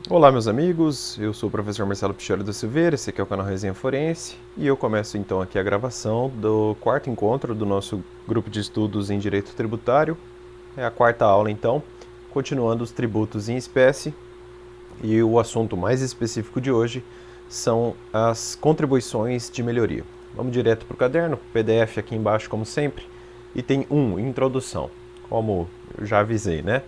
Olá, meus amigos, eu sou o professor Marcelo Pichori da Silveira, esse aqui é o canal Resenha Forense e eu começo então aqui a gravação do quarto encontro do nosso grupo de estudos em Direito Tributário. É a quarta aula então, continuando os tributos em espécie, e o assunto mais específico de hoje são as contribuições de melhoria. Vamos direto para o caderno, PDF aqui embaixo como sempre, e tem introdução, como eu já avisei, né?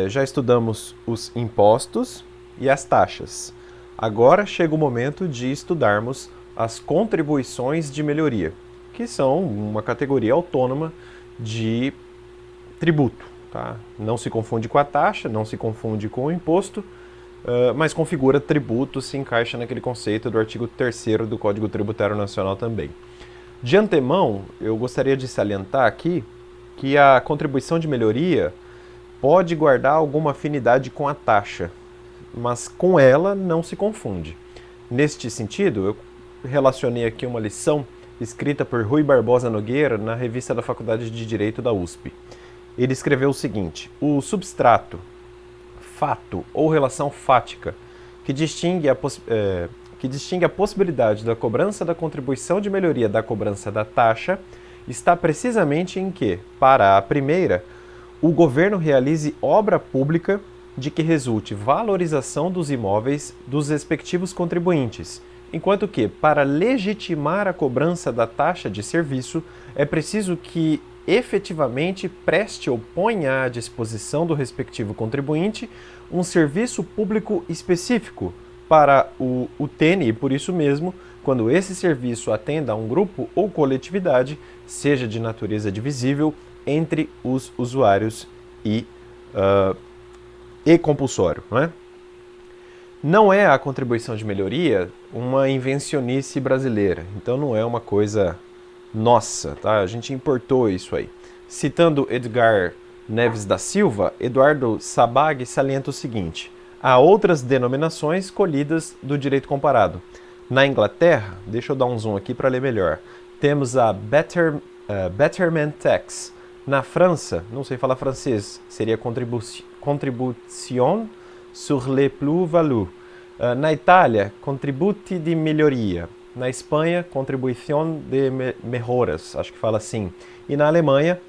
Já estudamos os impostos e as taxas. Agora chega o momento de estudarmos as contribuições de melhoria, que são uma categoria autônoma de tributo. Tá? Não se confunde com a taxa, não se confunde com o imposto, mas configura tributo, se encaixa naquele conceito do artigo 3º do Código Tributário Nacional também. De antemão, eu gostaria de salientar aqui que a contribuição de melhoria pode guardar alguma afinidade com a taxa, mas com ela não se confunde. Neste sentido, eu relacionei aqui uma lição escrita por Rui Barbosa Nogueira na revista da Faculdade de Direito da USP. Ele escreveu o seguinte: o substrato, fato ou relação fática que distingue a possibilidade da cobrança da contribuição de melhoria da cobrança da taxa está precisamente em que, para a primeira, o governo realize obra pública de que resulte valorização dos imóveis dos respectivos contribuintes, enquanto que, para legitimar a cobrança da taxa de serviço, é preciso que efetivamente preste ou ponha à disposição do respectivo contribuinte um serviço público específico para o utene e, por isso mesmo, quando esse serviço atenda a um grupo ou coletividade, seja de natureza divisível entre os usuários e compulsório. Não é a contribuição de melhoria uma invencionice brasileira, então não é uma coisa nossa, tá? A gente importou isso aí. Citando Edgar Neves da Silva, Eduardo Sabag salienta o seguinte: há outras denominações colhidas do direito comparado. Na Inglaterra, deixa eu dar um zoom aqui para ler melhor, temos a Betterment Tax. Na França, não sei falar francês, seria Contribution sur les plus-values. Na Itália, Contributi de Melhoria. Na Espanha, Contribuição de Mejoras, acho que fala assim. E na Alemanha,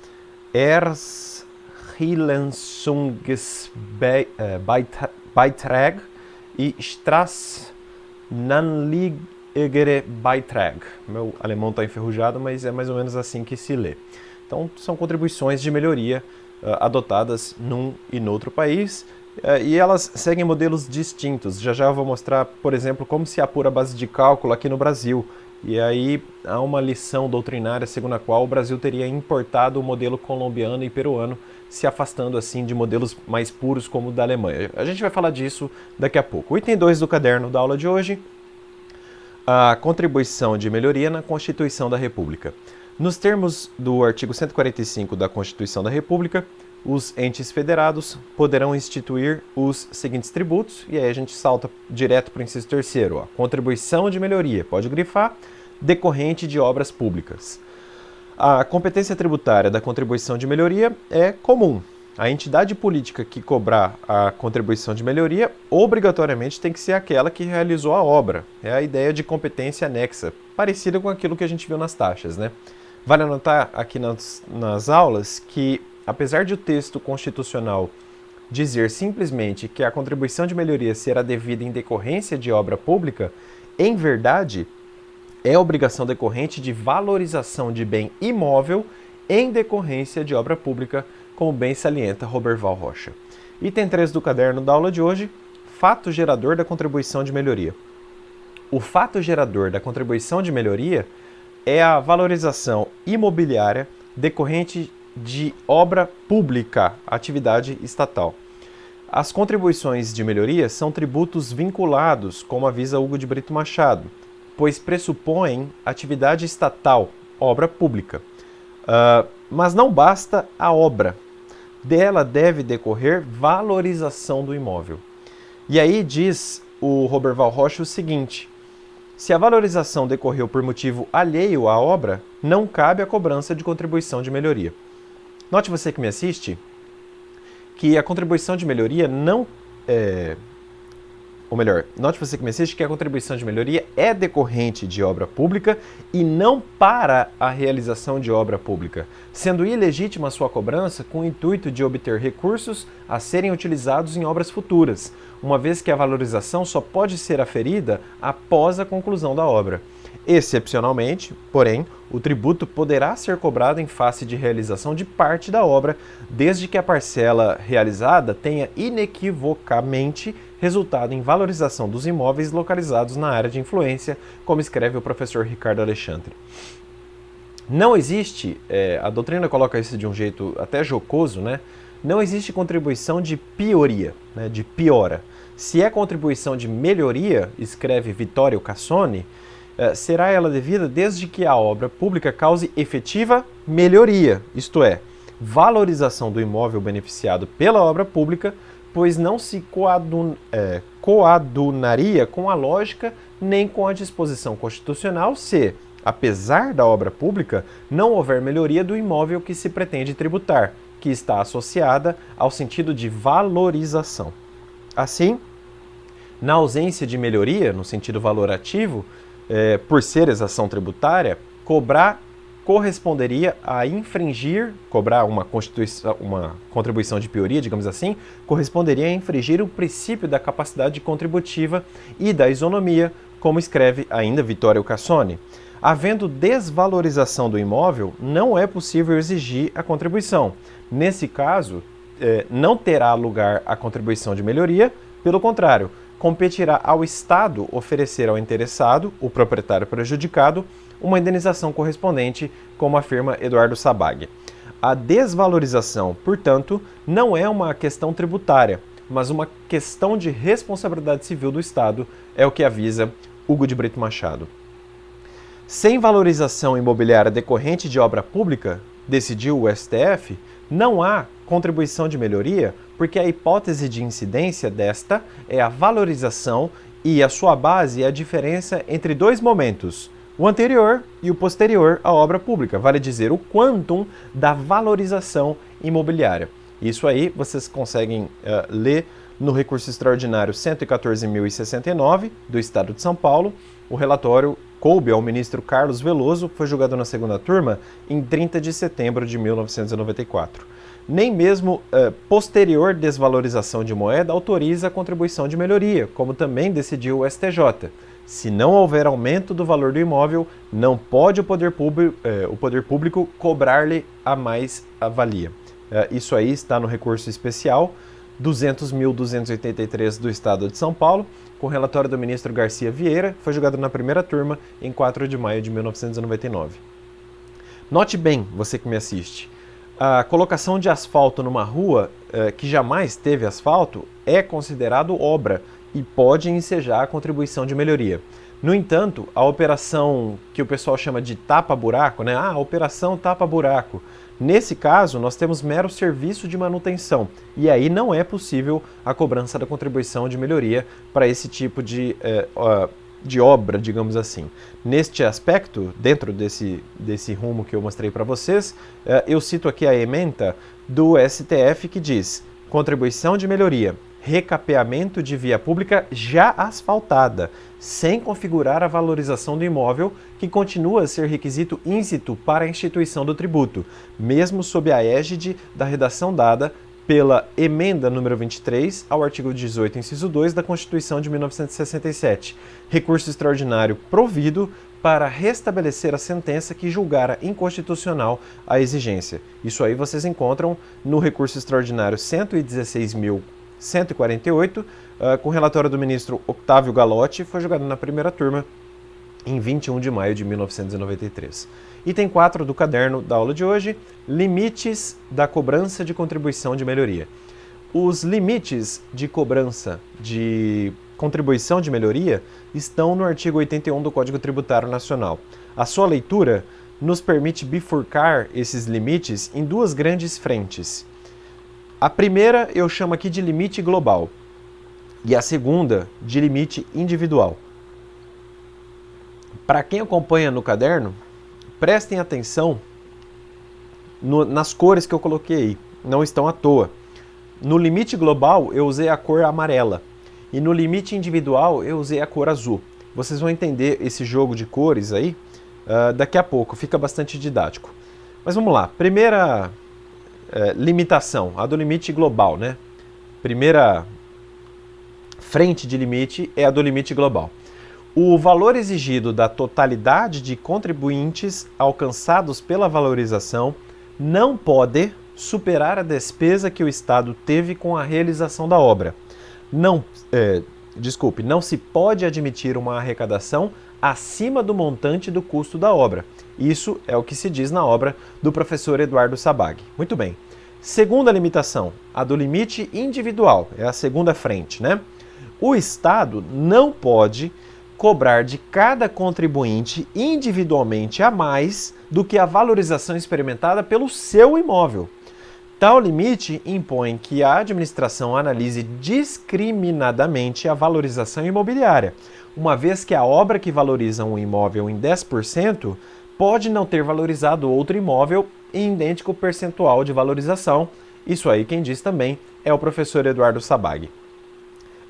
Erschließungsbeitrag e Straßenanliegerbeitrag. Meu alemão está enferrujado, mas é mais ou menos assim que se lê. Então, são contribuições de melhoria adotadas num e no outro país, e elas seguem modelos distintos. Já já eu vou mostrar, por exemplo, como se apura a base de cálculo aqui no Brasil. E aí há uma lição doutrinária segundo a qual o Brasil teria importado o modelo colombiano e peruano, se afastando assim de modelos mais puros como o da Alemanha. A gente vai falar disso daqui a pouco. O item 2 do caderno da aula de hoje: a contribuição de melhoria na Constituição da República. Nos termos do artigo 145 da Constituição da República, os entes federados poderão instituir os seguintes tributos, e aí a gente salta direto para o inciso 3º, contribuição de melhoria, pode grifar, decorrente de obras públicas. A competência tributária da contribuição de melhoria é comum. A entidade política que cobrar a contribuição de melhoria obrigatoriamente tem que ser aquela que realizou a obra. É a ideia de competência anexa, parecida com aquilo que a gente viu nas taxas, né? Vale anotar aqui nas aulas que, apesar de o texto constitucional dizer simplesmente que a contribuição de melhoria será devida em decorrência de obra pública, em verdade, é obrigação decorrente de valorização de bem imóvel em decorrência de obra pública, como bem salienta Roberval Rocha. Item 3 do caderno da aula de hoje: fato gerador da contribuição de melhoria. O fato gerador da contribuição de melhoria é a valorização imobiliária decorrente de obra pública, atividade estatal. As contribuições de melhoria são tributos vinculados, como avisa Hugo de Brito Machado, pois pressupõem atividade estatal, obra pública. Mas não basta a obra, dela deve decorrer valorização do imóvel. E aí diz o Roberval Rocha o seguinte: se a valorização decorreu por motivo alheio à obra, não cabe a cobrança de contribuição de melhoria. Note você que me assiste que a contribuição de melhoria não ou melhor, note você que me assiste que a contribuição de melhoria é decorrente de obra pública e não para a realização de obra pública, sendo ilegítima a sua cobrança com o intuito de obter recursos a serem utilizados em obras futuras, uma vez que a valorização só pode ser aferida após a conclusão da obra. Excepcionalmente, porém, o tributo poderá ser cobrado em face de realização de parte da obra, desde que a parcela realizada tenha inequivocamente resultado em valorização dos imóveis localizados na área de influência, como escreve o professor Ricardo Alexandre. Não existe, a doutrina coloca isso de um jeito até jocoso, né? Não existe contribuição de pioria, né, de piora. Se é contribuição de melhoria, escreve Vittorio Cassoni, será ela devida desde que a obra pública cause efetiva melhoria, isto é, valorização do imóvel beneficiado pela obra pública, pois não se coadunaria com a lógica nem com a disposição constitucional se, apesar da obra pública, não houver melhoria do imóvel que se pretende tributar, que está associada ao sentido de valorização. Assim, na ausência de melhoria, no sentido valorativo, por ser exação tributária, cobrar corresponderia a infringir, cobrar uma contribuição de pioria, digamos assim, corresponderia a infringir o princípio da capacidade contributiva e da isonomia, como escreve ainda Vittorio Cassoni. Havendo desvalorização do imóvel, não é possível exigir a contribuição. Nesse caso, não terá lugar a contribuição de melhoria, pelo contrário, competirá ao Estado oferecer ao interessado, o proprietário prejudicado, uma indenização correspondente, como afirma Eduardo Sabag. A desvalorização, portanto, não é uma questão tributária, mas uma questão de responsabilidade civil do Estado, é o que avisa Hugo de Brito Machado. Sem valorização imobiliária decorrente de obra pública, decidiu o STF, não há contribuição de melhoria, porque a hipótese de incidência desta é a valorização e a sua base é a diferença entre dois momentos, o anterior e o posterior à obra pública, vale dizer, o quantum da valorização imobiliária. Isso aí vocês conseguem ler no recurso extraordinário 114.069 do Estado de São Paulo. O relatório coube ao ministro Carlos Veloso, foi julgado na segunda turma em 30 de setembro de 1994. Nem mesmo posterior desvalorização de moeda autoriza a contribuição de melhoria, como também decidiu o STJ. Se não houver aumento do valor do imóvel, não pode o poder público cobrar-lhe a mais-valia. Isso aí está no recurso especial 200.283 do Estado de São Paulo, com relatório do ministro Garcia Vieira, foi julgado na primeira turma em 4 de maio de 1999. Note bem, você que me assiste, a colocação de asfalto numa rua que jamais teve asfalto é considerado obra e pode ensejar a contribuição de melhoria. No entanto, a operação que o pessoal chama de tapa-buraco, né? Operação tapa-buraco. Nesse caso, nós temos mero serviço de manutenção e aí não é possível a cobrança da contribuição de melhoria para esse tipo de obra, digamos assim. Neste aspecto, dentro desse rumo que eu mostrei para vocês, eu cito aqui a ementa do STF que diz: contribuição de melhoria, recapeamento de via pública já asfaltada, sem configurar a valorização do imóvel, que continua a ser requisito íncito para a instituição do tributo, mesmo sob a égide da redação dada pela emenda número 23 ao artigo 18, inciso 2 da Constituição de 1967, recurso extraordinário provido para restabelecer a sentença que julgara inconstitucional a exigência. Isso aí vocês encontram no recurso extraordinário 116.148, com relatório do ministro Octávio Galotti, foi julgado na primeira turma em 21 de maio de 1993. Item 4 do caderno da aula de hoje, limites da cobrança de contribuição de melhoria. Os limites de cobrança de contribuição de melhoria estão no artigo 81 do Código Tributário Nacional. A sua leitura nos permite bifurcar esses limites em duas grandes frentes. A primeira eu chamo aqui de limite global e a segunda de limite individual. Para quem acompanha no caderno, prestem atenção nas cores que eu coloquei aí, não estão à toa. No limite global eu usei a cor amarela e no limite individual eu usei a cor azul. Vocês vão entender esse jogo de cores aí daqui a pouco, fica bastante didático. Mas vamos lá, primeira limitação, a do limite global, né? Primeira frente de limite é a do limite global. O valor exigido da totalidade de contribuintes alcançados pela valorização não pode superar a despesa que o Estado teve com a realização da obra. Não se pode admitir uma arrecadação acima do montante do custo da obra. Isso é o que se diz na obra do professor Eduardo Sabag. Muito bem. Segunda limitação, a do limite individual, é a segunda frente, né? O Estado não pode cobrar de cada contribuinte individualmente a mais do que a valorização experimentada pelo seu imóvel. Tal limite impõe que a administração analise discriminadamente a valorização imobiliária, uma vez que a obra que valoriza um imóvel em 10% pode não ter valorizado outro imóvel em idêntico percentual de valorização. Isso aí quem diz também é o professor Eduardo Sabag.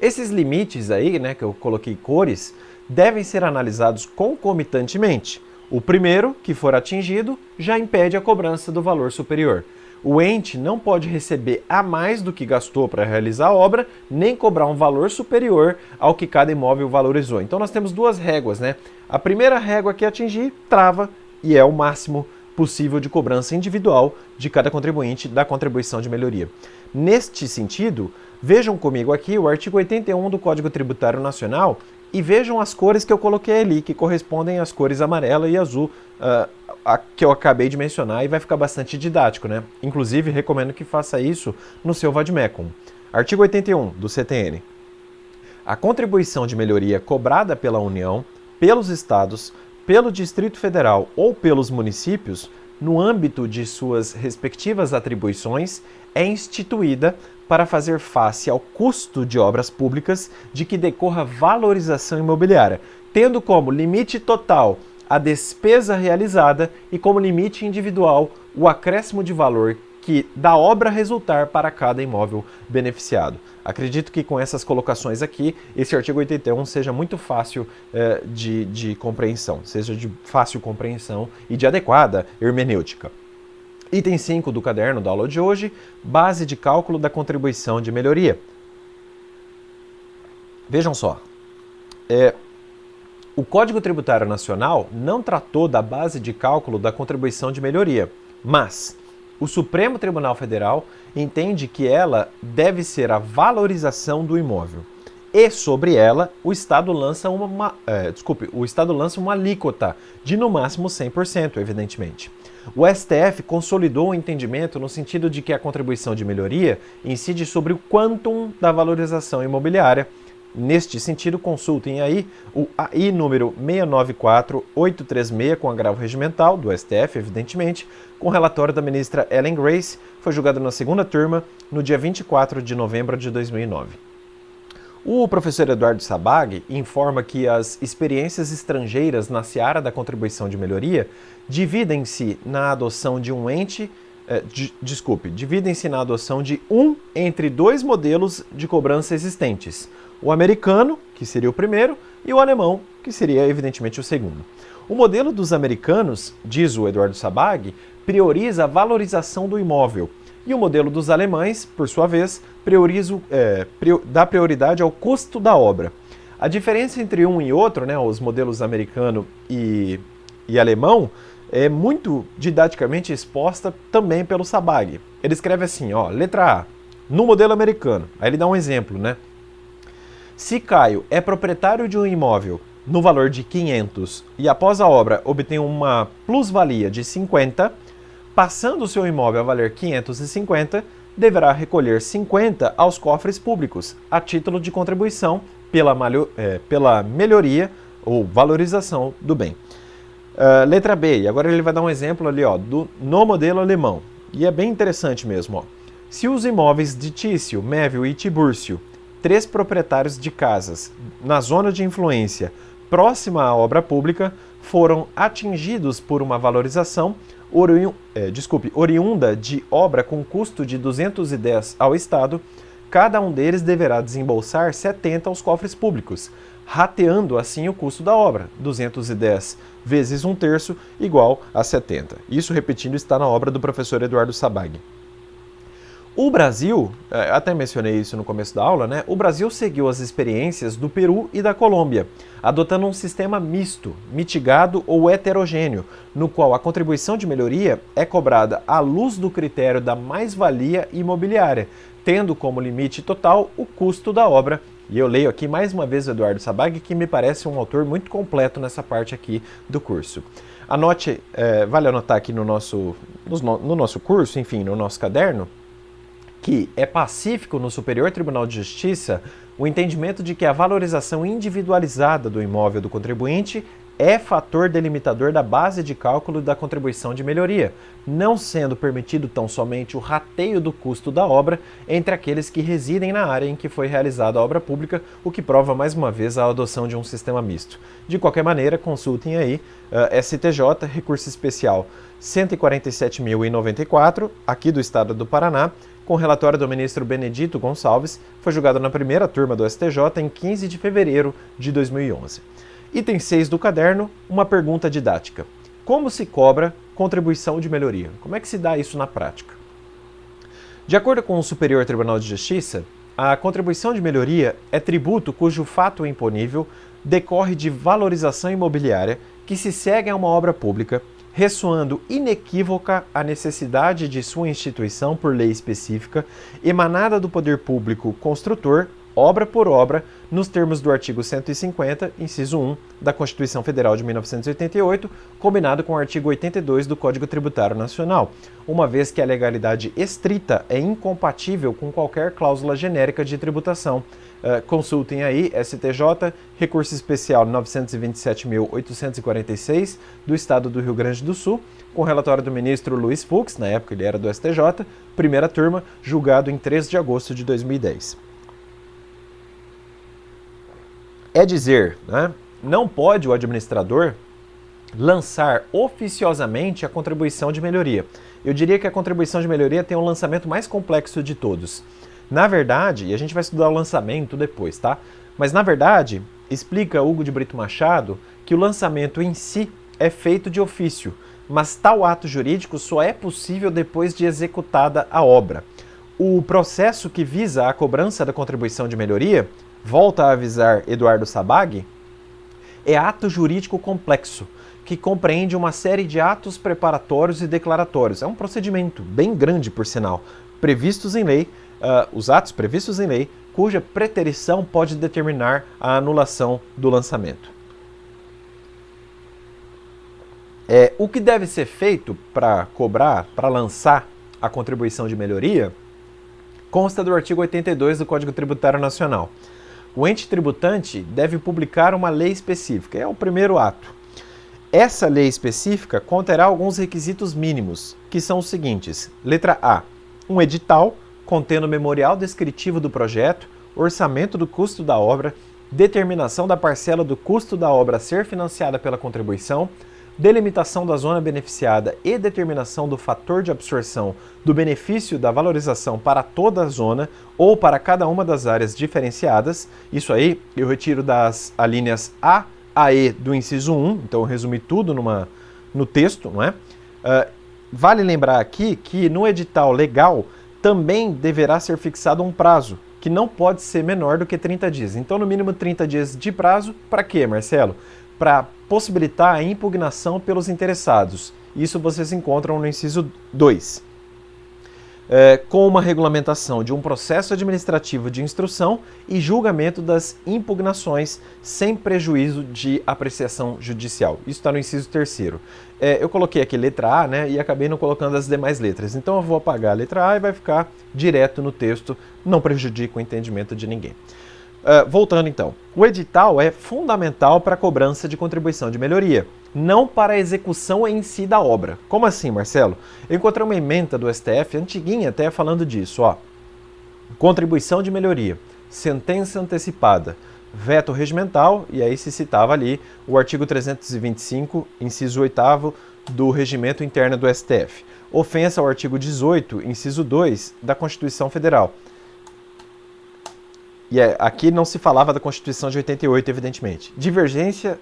Esses limites aí, né, que eu coloquei cores, devem ser analisados concomitantemente. O primeiro, que for atingido, já impede a cobrança do valor superior. O ente não pode receber a mais do que gastou para realizar a obra, nem cobrar um valor superior ao que cada imóvel valorizou. Então nós temos duas réguas, né? A primeira régua que atingir, trava, e é o máximo possível de cobrança individual de cada contribuinte da contribuição de melhoria. Neste sentido, vejam comigo aqui o artigo 81 do Código Tributário Nacional e vejam as cores que eu coloquei ali, que correspondem às cores amarela e azul, que eu acabei de mencionar, e vai ficar bastante didático, né? Inclusive, recomendo que faça isso no seu vademecum. Artigo 81 do CTN. A contribuição de melhoria cobrada pela União, pelos Estados, pelo Distrito Federal ou pelos municípios, no âmbito de suas respectivas atribuições, é instituída para fazer face ao custo de obras públicas de que decorra valorização imobiliária, tendo como limite total a despesa realizada e como limite individual o acréscimo de valor que da obra resultar para cada imóvel beneficiado. Acredito que com essas colocações aqui, esse artigo 81 seja muito fácil de compreensão, seja de fácil compreensão e de adequada hermenêutica. Item 5 do caderno da aula de hoje, base de cálculo da contribuição de melhoria. Vejam só, o Código Tributário Nacional não tratou da base de cálculo da contribuição de melhoria, mas o Supremo Tribunal Federal entende que ela deve ser a valorização do imóvel. E sobre ela, o Estado lança uma alíquota de no máximo 100%, evidentemente. O STF consolidou o entendimento no sentido de que a contribuição de melhoria incide sobre o quantum da valorização imobiliária. Neste sentido, consultem aí o AI número 694836, com agravo regimental do STF, evidentemente, com relatório da ministra Ellen Grace, foi julgado na segunda turma no dia 24 de novembro de 2009. O professor Eduardo Sabag informa que as experiências estrangeiras na seara da contribuição de melhoria dividem-se na adoção de um entre dois modelos de cobrança existentes. O americano, que seria o primeiro, e o alemão, que seria evidentemente o segundo. O modelo dos americanos, diz o Eduardo Sabag, prioriza a valorização do imóvel, e o modelo dos alemães, por sua vez, dá prioridade ao custo da obra. A diferença entre um e outro, né, os modelos americano e alemão, é muito didaticamente exposta também pelo Sabag. Ele escreve assim, letra A, no modelo americano, aí ele dá um exemplo, né? Se Caio é proprietário de um imóvel no valor de 500 e após a obra obtém uma plusvalia de 50, passando o seu imóvel a valer 550, deverá recolher 50 aos cofres públicos, a título de contribuição pela melhoria ou valorização do bem. Letra B, e agora ele vai dar um exemplo ali, no modelo alemão, e é bem interessante mesmo. Se os imóveis de Tício, Mévio e Tibúrcio, 3 proprietários de casas na zona de influência próxima à obra pública, foram atingidos por uma valorização oriunda de obra com custo de 210 ao Estado, cada um deles deverá desembolsar 70 aos cofres públicos, rateando assim o custo da obra, 210 vezes 1/3 igual a 70. Isso, repetindo, está na obra do professor Eduardo Sabag. O Brasil, até mencionei isso no começo da aula, né? O Brasil seguiu as experiências do Peru e da Colômbia, adotando um sistema misto, mitigado ou heterogêneo, no qual a contribuição de melhoria é cobrada à luz do critério da mais-valia imobiliária, tendo como limite total o custo da obra. E eu leio aqui mais uma vez o Eduardo Sabag, que me parece um autor muito completo nessa parte aqui do curso. Anote, vale anotar aqui no nosso curso, enfim, no nosso caderno, que é pacífico no Superior Tribunal de Justiça o entendimento de que a valorização individualizada do imóvel do contribuinte é fator delimitador da base de cálculo da contribuição de melhoria, não sendo permitido tão somente o rateio do custo da obra entre aqueles que residem na área em que foi realizada a obra pública, o que prova mais uma vez a adoção de um sistema misto. De qualquer maneira, consultem aí STJ, recurso especial 147.094, aqui do estado do Paraná, com relatório do ministro Benedito Gonçalves, foi julgado na primeira turma do STJ em 15 de fevereiro de 2011. Item 6 do caderno, uma pergunta didática. Como se cobra contribuição de melhoria? Como é que se dá isso na prática? De acordo com o Superior Tribunal de Justiça, a contribuição de melhoria é tributo cujo fato imponível decorre de valorização imobiliária que se segue a uma obra pública, ressoando inequívoca a necessidade de sua instituição por lei específica, emanada do poder público construtor, obra por obra, nos termos do artigo 150, inciso 1, da Constituição Federal de 1988, combinado com o artigo 82 do Código Tributário Nacional, uma vez que a legalidade estrita é incompatível com qualquer cláusula genérica de tributação. Consultem aí STJ, recurso especial 927.846 do Estado do Rio Grande do Sul, com relatório do ministro Luiz Fux, na época ele era do STJ, primeira turma, julgado em 3 de agosto de 2010. É dizer, né, não pode o administrador lançar oficiosamente a contribuição de melhoria. Eu diria que a contribuição de melhoria tem um lançamento mais complexo de todos. Na verdade, e a gente vai estudar o lançamento depois, tá? Mas na verdade, explica Hugo de Brito Machado que o lançamento em si é feito de ofício, mas tal ato jurídico só é possível depois de executada a obra. O processo que visa a cobrança da contribuição de melhoria, volta a avisar Eduardo Sabag, é ato jurídico complexo, que compreende uma série de atos preparatórios e declaratórios. É um procedimento bem grande, por sinal, previstos em lei, os atos previstos em lei, cuja preterição pode determinar a anulação do lançamento. O que deve ser feito para cobrar, para lançar a contribuição de melhoria, consta do artigo 82 do Código Tributário Nacional. O ente tributante deve publicar uma lei específica, é o primeiro ato. Essa lei específica conterá alguns requisitos mínimos, que são os seguintes. Letra A, um edital contendo memorial descritivo do projeto, orçamento do custo da obra, determinação da parcela do custo da obra a ser financiada pela contribuição, delimitação da zona beneficiada e determinação do fator de absorção do benefício da valorização para toda a zona ou para cada uma das áreas diferenciadas. Isso aí eu retiro das alíneas A a E do inciso 1, então eu resumi tudo no texto, não é? Vale lembrar aqui que no edital legal também deverá ser fixado um prazo, que não pode ser menor do que 30 dias. Então, no mínimo 30 dias de prazo, para quê, Marcelo? Para possibilitar a impugnação pelos interessados. Isso vocês encontram no inciso 2. Com uma regulamentação de um processo administrativo de instrução e julgamento das impugnações sem prejuízo de apreciação judicial. Isso está no inciso 3º. Eu coloquei aqui letra A, né, e acabei não colocando as demais letras. Então eu vou apagar a letra A e vai ficar direto no texto, não prejudica o entendimento de ninguém. Voltando então, o edital é fundamental para a cobrança de contribuição de melhoria, não para a execução em si da obra. Como assim, Marcelo? Eu encontrei uma ementa do STF, antiguinha até, falando disso, ó. Contribuição de melhoria, sentença antecipada, veto regimental, e aí se citava ali o artigo 325, inciso 8º do Regimento Interno do STF. Ofensa ao artigo 18, inciso 2 da Constituição Federal. aqui não se falava da Constituição de 88, evidentemente. Divergência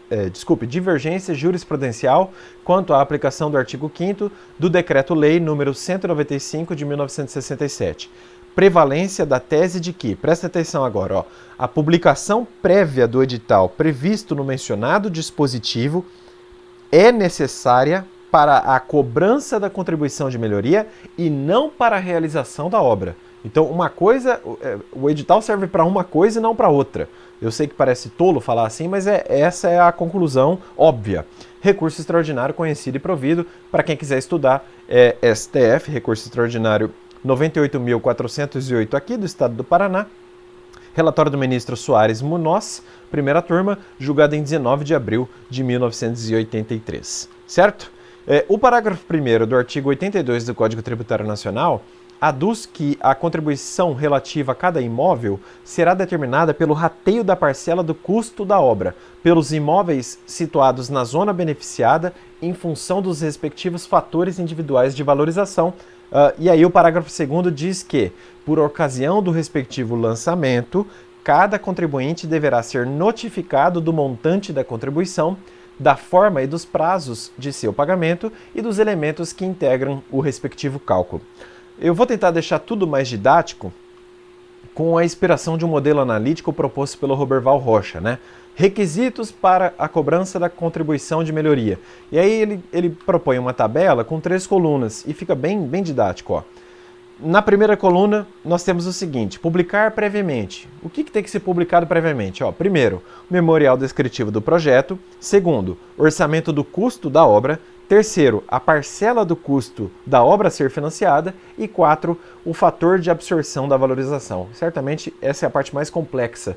jurisprudencial quanto à aplicação do artigo 5º do Decreto-Lei número 195 de 1967. Prevalência da tese de que, presta atenção agora, ó, a publicação prévia do edital previsto no mencionado dispositivo é necessária para a cobrança da contribuição de melhoria e não para a realização da obra. Então, uma coisa, o edital serve para uma coisa e não para outra. Eu sei que parece tolo falar assim, mas essa é a conclusão óbvia. Recurso extraordinário conhecido e provido, para quem quiser estudar, é STF, recurso extraordinário 98.408 aqui do estado do Paraná. Relatório do ministro Soares Munoz, primeira turma, julgado em 19 de abril de 1983. Certo? O parágrafo 1º do artigo 82 do Código Tributário Nacional aduz que a contribuição relativa a cada imóvel será determinada pelo rateio da parcela do custo da obra, pelos imóveis situados na zona beneficiada em função dos respectivos fatores individuais de valorização. E aí o parágrafo 2º diz que, por ocasião do respectivo lançamento, cada contribuinte deverá ser notificado do montante da contribuição, da forma e dos prazos de seu pagamento e dos elementos que integram o respectivo cálculo. Eu vou tentar deixar tudo mais didático com a inspiração de um modelo analítico proposto pelo Roberval Rocha, né? Requisitos para a cobrança da contribuição de melhoria. E aí ele propõe uma tabela com 3 colunas e fica bem didático, ó. Na primeira coluna, nós temos o seguinte: publicar previamente. O que tem que ser publicado previamente? Primeiro, o memorial descritivo do projeto. Segundo, orçamento do custo da obra. Terceiro, a parcela do custo da obra a ser financiada. E 4, o fator de absorção da valorização. Certamente essa é a parte mais complexa,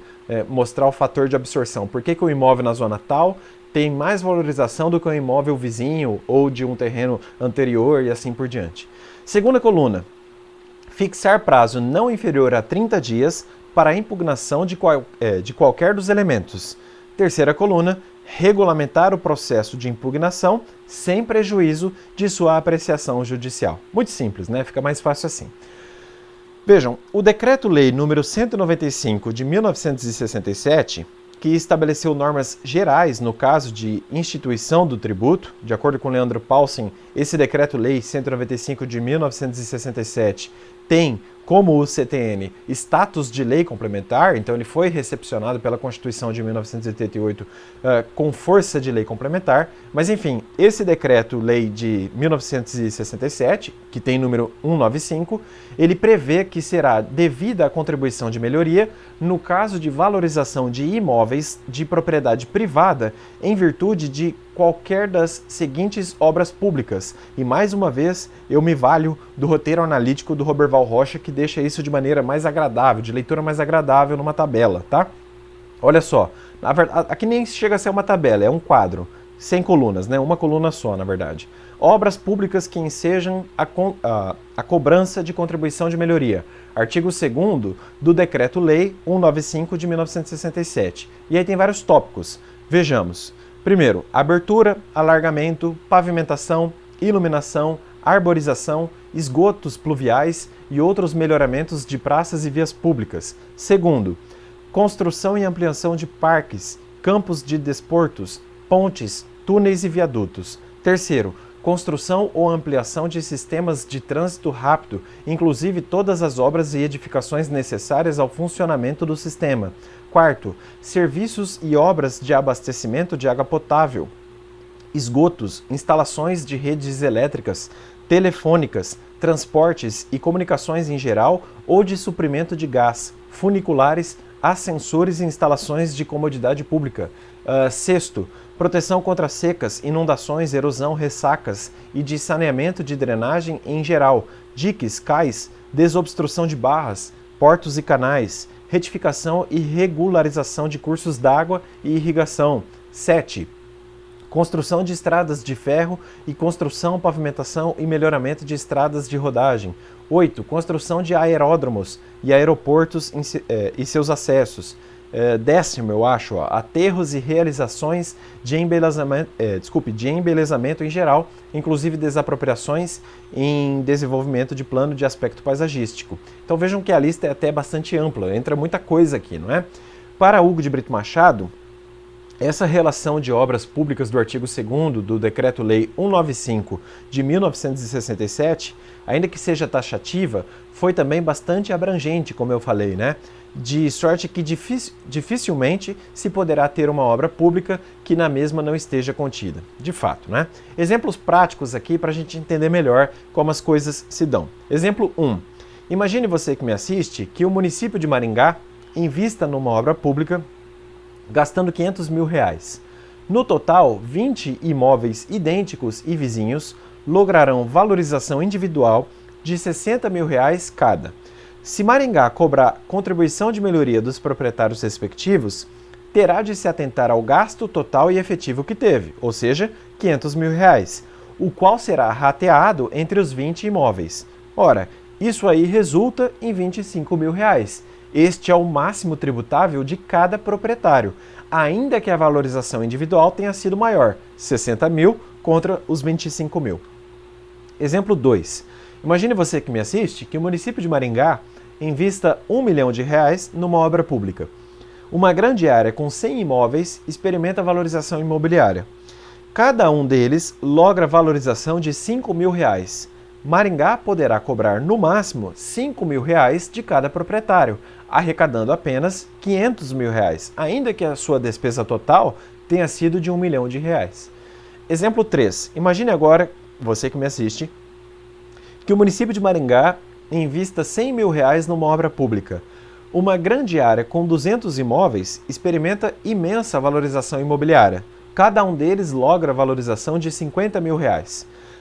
mostrar o fator de absorção. Por que o imóvel na zona tal tem mais valorização do que um imóvel vizinho ou de um terreno anterior e assim por diante. Segunda coluna, fixar prazo não inferior a 30 dias para a impugnação de qualquer dos elementos. Terceira coluna, regulamentar o processo de impugnação sem prejuízo de sua apreciação judicial. Muito simples, né? Fica mais fácil assim. Vejam, o Decreto-Lei número 195 de 1967, que estabeleceu normas gerais no caso de instituição do tributo, de acordo com Leandro Paulsen, esse Decreto-Lei 195 de 1967 tem, como o CTN, status de lei complementar, então ele foi recepcionado pela Constituição de 1988 com força de lei complementar, mas enfim, esse Decreto-Lei de 1967, que tem número 195, ele prevê que será devida a contribuição de melhoria no caso de valorização de imóveis de propriedade privada em virtude de qualquer das seguintes obras públicas. E mais uma vez, eu me valho do roteiro analítico do Roberval Rocha, que deixa isso de maneira mais agradável, de leitura mais agradável numa tabela, tá? Olha só, na verdade, aqui nem chega a ser uma tabela, é um quadro, 100 colunas, né? Uma coluna só, na verdade. Obras públicas que ensejam a cobrança de contribuição de melhoria. Artigo 2º do Decreto-Lei 195 de 1967. E aí tem vários tópicos. Vejamos. Primeiro, abertura, alargamento, pavimentação, iluminação, arborização, esgotos pluviais e outros melhoramentos de praças e vias públicas. Segundo, construção e ampliação de parques, campos de desportos, pontes, túneis e viadutos. Terceiro, construção ou ampliação de sistemas de trânsito rápido, inclusive todas as obras e edificações necessárias ao funcionamento do sistema. Quarto, serviços e obras de abastecimento de água potável, esgotos, instalações de redes elétricas, telefônicas, transportes e comunicações em geral ou de suprimento de gás, funiculares, ascensores e instalações de comodidade pública. Sexto, proteção contra secas, inundações, erosão, ressacas e de saneamento de drenagem em geral, diques, cais, desobstrução de barras, portos e canais, retificação e regularização de cursos d'água e irrigação. 7. Construção de estradas de ferro e construção, pavimentação e melhoramento de estradas de rodagem. 8. Construção de aeródromos e aeroportos e seus acessos. décimo, eu acho, ó, aterros e realizações de embelezamento em geral, inclusive desapropriações em desenvolvimento de plano de aspecto paisagístico. Então vejam que a lista é até bastante ampla, entra muita coisa aqui, não é? Para Hugo de Brito Machado, essa relação de obras públicas do artigo 2º do Decreto-Lei 195 de 1967, ainda que seja taxativa, foi também bastante abrangente, como eu falei, né? De sorte que dificilmente se poderá ter uma obra pública que na mesma não esteja contida. De fato, né? Exemplos práticos aqui para a gente entender melhor como as coisas se dão. Exemplo 1. Imagine você que me assiste que o município de Maringá invista numa obra pública gastando R$500 mil. No total, 20 imóveis idênticos e vizinhos lograrão valorização individual de R$60 mil cada. Se Maringá cobrar contribuição de melhoria dos proprietários respectivos, terá de se atentar ao gasto total e efetivo que teve, ou seja, R$500 mil, o qual será rateado entre os 20 imóveis. Ora, isso aí resulta em R$25 mil. Este é o máximo tributável de cada proprietário, ainda que a valorização individual tenha sido maior, 60 mil contra os 25 mil. Exemplo 2. Imagine você que me assiste que o município de Maringá invista R$1 milhão numa obra pública. Uma grande área com 100 imóveis experimenta valorização imobiliária. Cada um deles logra valorização de R$5 mil. Maringá poderá cobrar no máximo R$5 mil de cada proprietário, arrecadando apenas R$500 mil, ainda que a sua despesa total tenha sido de R$1 milhão. Exemplo 3. Imagine agora, você que me assiste, que o município de Maringá invista R$100 mil numa obra pública. Uma grande área com 200 imóveis experimenta imensa valorização imobiliária. Cada um deles logra valorização de R$50 mil.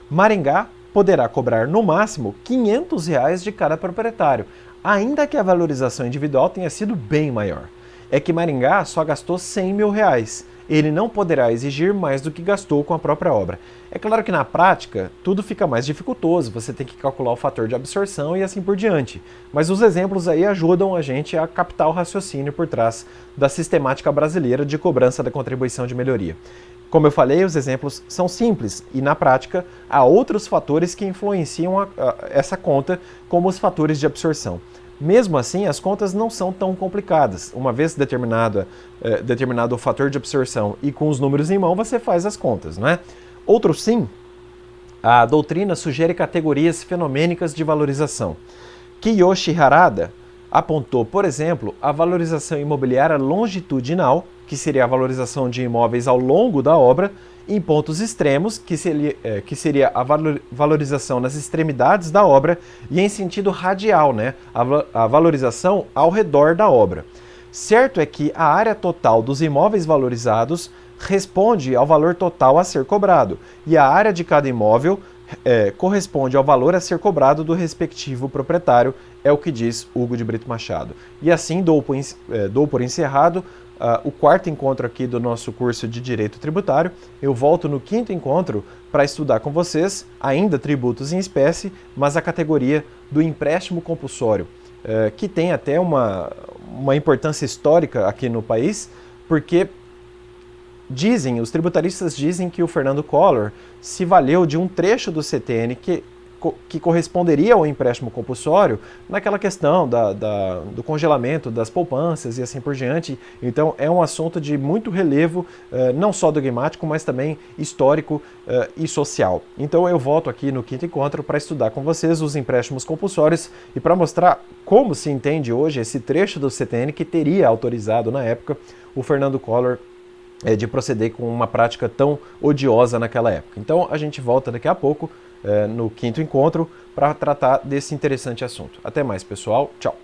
Maringá poderá cobrar no máximo R$500 de cada proprietário, ainda que a valorização individual tenha sido bem maior. É que Maringá só gastou R$100 mil. Ele não poderá exigir mais do que gastou com a própria obra. É claro que na prática tudo fica mais dificultoso, você tem que calcular o fator de absorção e assim por diante. Mas os exemplos aí ajudam a gente a captar o raciocínio por trás da sistemática brasileira de cobrança da contribuição de melhoria. Como eu falei, os exemplos são simples e, na prática, há outros fatores que influenciam essa conta, como os fatores de absorção. Mesmo assim, as contas não são tão complicadas. Uma vez determinado o fator de absorção e com os números em mão, você faz as contas, não é? Outro sim, a doutrina sugere categorias fenomênicas de valorização. Kiyoshi Harada apontou, por exemplo, a valorização imobiliária longitudinal, que seria a valorização de imóveis ao longo da obra, em pontos extremos, que seria a valorização nas extremidades da obra, e em sentido radial, né? A valorização ao redor da obra. Certo é que a área total dos imóveis valorizados responde ao valor total a ser cobrado, e a área de cada imóvel corresponde ao valor a ser cobrado do respectivo proprietário, é o que diz Hugo de Brito Machado. E assim dou por encerrado o quarto encontro aqui do nosso curso de Direito Tributário. Eu volto no quinto encontro para estudar com vocês, ainda tributos em espécie, mas a categoria do empréstimo compulsório, que tem até uma importância histórica aqui no país, porque os tributaristas dizem que o Fernando Collor se valeu de um trecho do CTN que corresponderia ao empréstimo compulsório naquela questão do congelamento das poupanças e assim por diante. Então é um assunto de muito relevo, não só dogmático, mas também histórico e social. Então eu volto aqui no quinto encontro para estudar com vocês os empréstimos compulsórios e para mostrar como se entende hoje esse trecho do CTN que teria autorizado na época o Fernando Collor de proceder com uma prática tão odiosa naquela época. Então a gente volta daqui a pouco no quinto encontro para tratar desse interessante assunto. Até mais, pessoal. Tchau!